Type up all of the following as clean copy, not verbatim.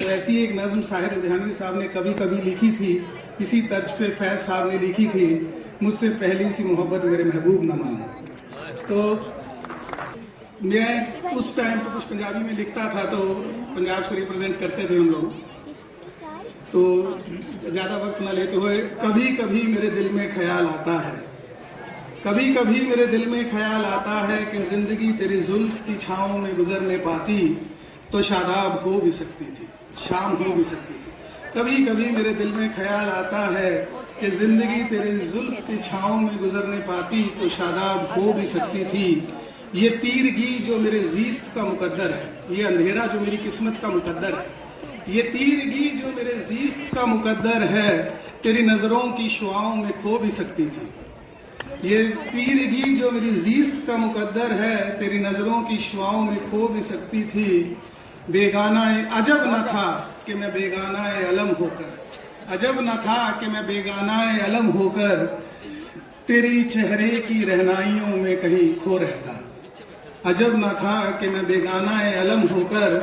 ऐसी एक नज़्म साहिर लुधियानवी साहब ने कभी कभी लिखी थी, इसी तर्ज पे फैज़ साहब ने लिखी थी, मुझसे पहली सी मोहब्बत मेरे महबूब न मान। तो मैं उस टाइम पे कुछ पंजाबी में लिखता था, तो पंजाब से रिप्रेजेंट करते थे हम लोग। तो ज़्यादा वक्त ना लेते हुए, कभी कभी मेरे दिल में ख्याल आता है, कभी कभी मेरे दिल में ख्याल आता है कि ज़िंदगी तेरी जुल्फ़ की छाँव में गुजरने पाती तो शादाब हो भी सकती थी, शाम हो भी सकती थी। कभी कभी मेरे दिल में ख्याल आता है कि ज़िंदगी तेरे जुल्फ़ की छाँव में गुजरने पाती तो शादाब हो भी सकती थी। ये तीरगी जो मेरे ज़ीस्त का मुकद्दर है, ये अंधेरा जो मेरी किस्मत का मुकद्दर है, ये तीरगी जो मेरे ज़ीस्त का मुकद्दर है, तेरी नज़रों की शुआओं में खो भी सकती थी। ये तीरगी जो मेरी ज़ीस्त का मुकद्दर है, तेरी नज़रों की शुआओं में खो भी सकती थी। बेगाना अजब न था कि मैं बेगाना अलम होकर, अजब न था कि मैं बेगाना अलम होकर तेरी चेहरे की रहनाइयों में कहीं खो रहता। अजब न था कि मैं बेगाना अलम होकर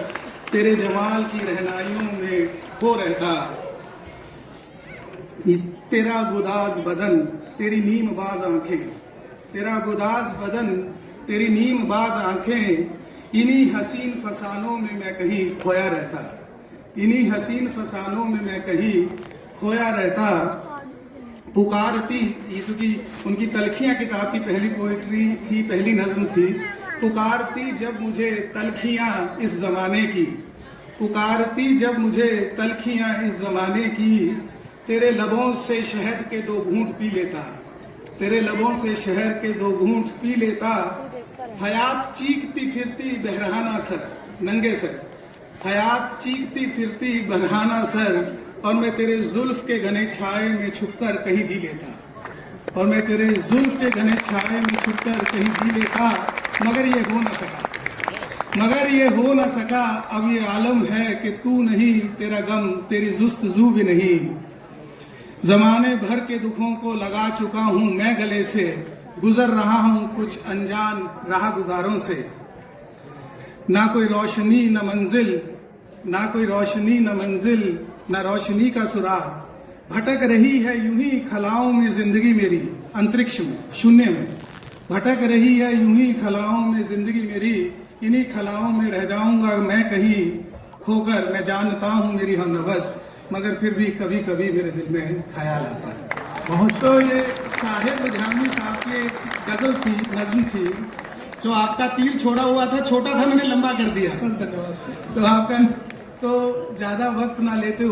तेरे जमाल की रहनाइयों में खो रहता। तेरा गुदाज बदन, तेरी नीम बाज आंखें, तेरा गुदाज बदन, तेरी नीम बाज आंखें, इन्हीं हसीन फसानों में मैं कहीं खोया रहता, इन्हीं हसीन फसानों में मैं कहीं खोया रहता। पुकारती, ये क्योंकि उनकी तलखियाँ किताब की पहली पोइट्री थी, पहली नज़्म थी। पुकारती जब मुझे तलखियाँ इस ज़माने की, पुकारती जब मुझे तलखियाँ इस ज़माने की, तेरे लबों से शहद के दो घूंट पी लेता, तेरे लबों से शहद के दो घूंट पी लेता। हयात चीखती फिरती बहराना सर, नंगे सर, हयात चीखती फिरती बहराना सर, और मैं तेरे जुल्फ के घने छाए में छुपकर कहीं जी लेता, और मैं तेरे जुल्फ के घने छाए में छुपकर कहीं जी लेता। मगर ये हो न सका, मगर ये हो न सका, अब ये आलम है कि तू नहीं, तेरा गम तेरी जुस्तजू भी नहीं। ज़माने भर के दुखों को लगा चुका हूँ मैं गले से, गुजर रहा हूँ कुछ अनजान राह गुजारों से। ना कोई रोशनी न मंजिल, ना कोई रोशनी न मंजिल, ना रोशनी का सुराग, भटक रही है यूं ही खलाओं में ज़िंदगी मेरी, अंतरिक्ष में शून्य में भटक रही है यूं ही खलाओं में ज़िंदगी मेरी। इन्हीं खलाओं में रह जाऊंगा मैं कहीं खोकर, मैं जानता हूँ मेरी हमनफस, मगर फिर भी कभी कभी मेरे दिल में ख्याल आता है। तो ये साहिर लुधियानवी साहब की एक गज़ल थी, नज़्म थी। जो आपका तीर छोड़ा हुआ था, छोटा था, मैंने लंबा कर दिया। धन्यवाद। तो आपका, तो ज़्यादा वक्त ना लेते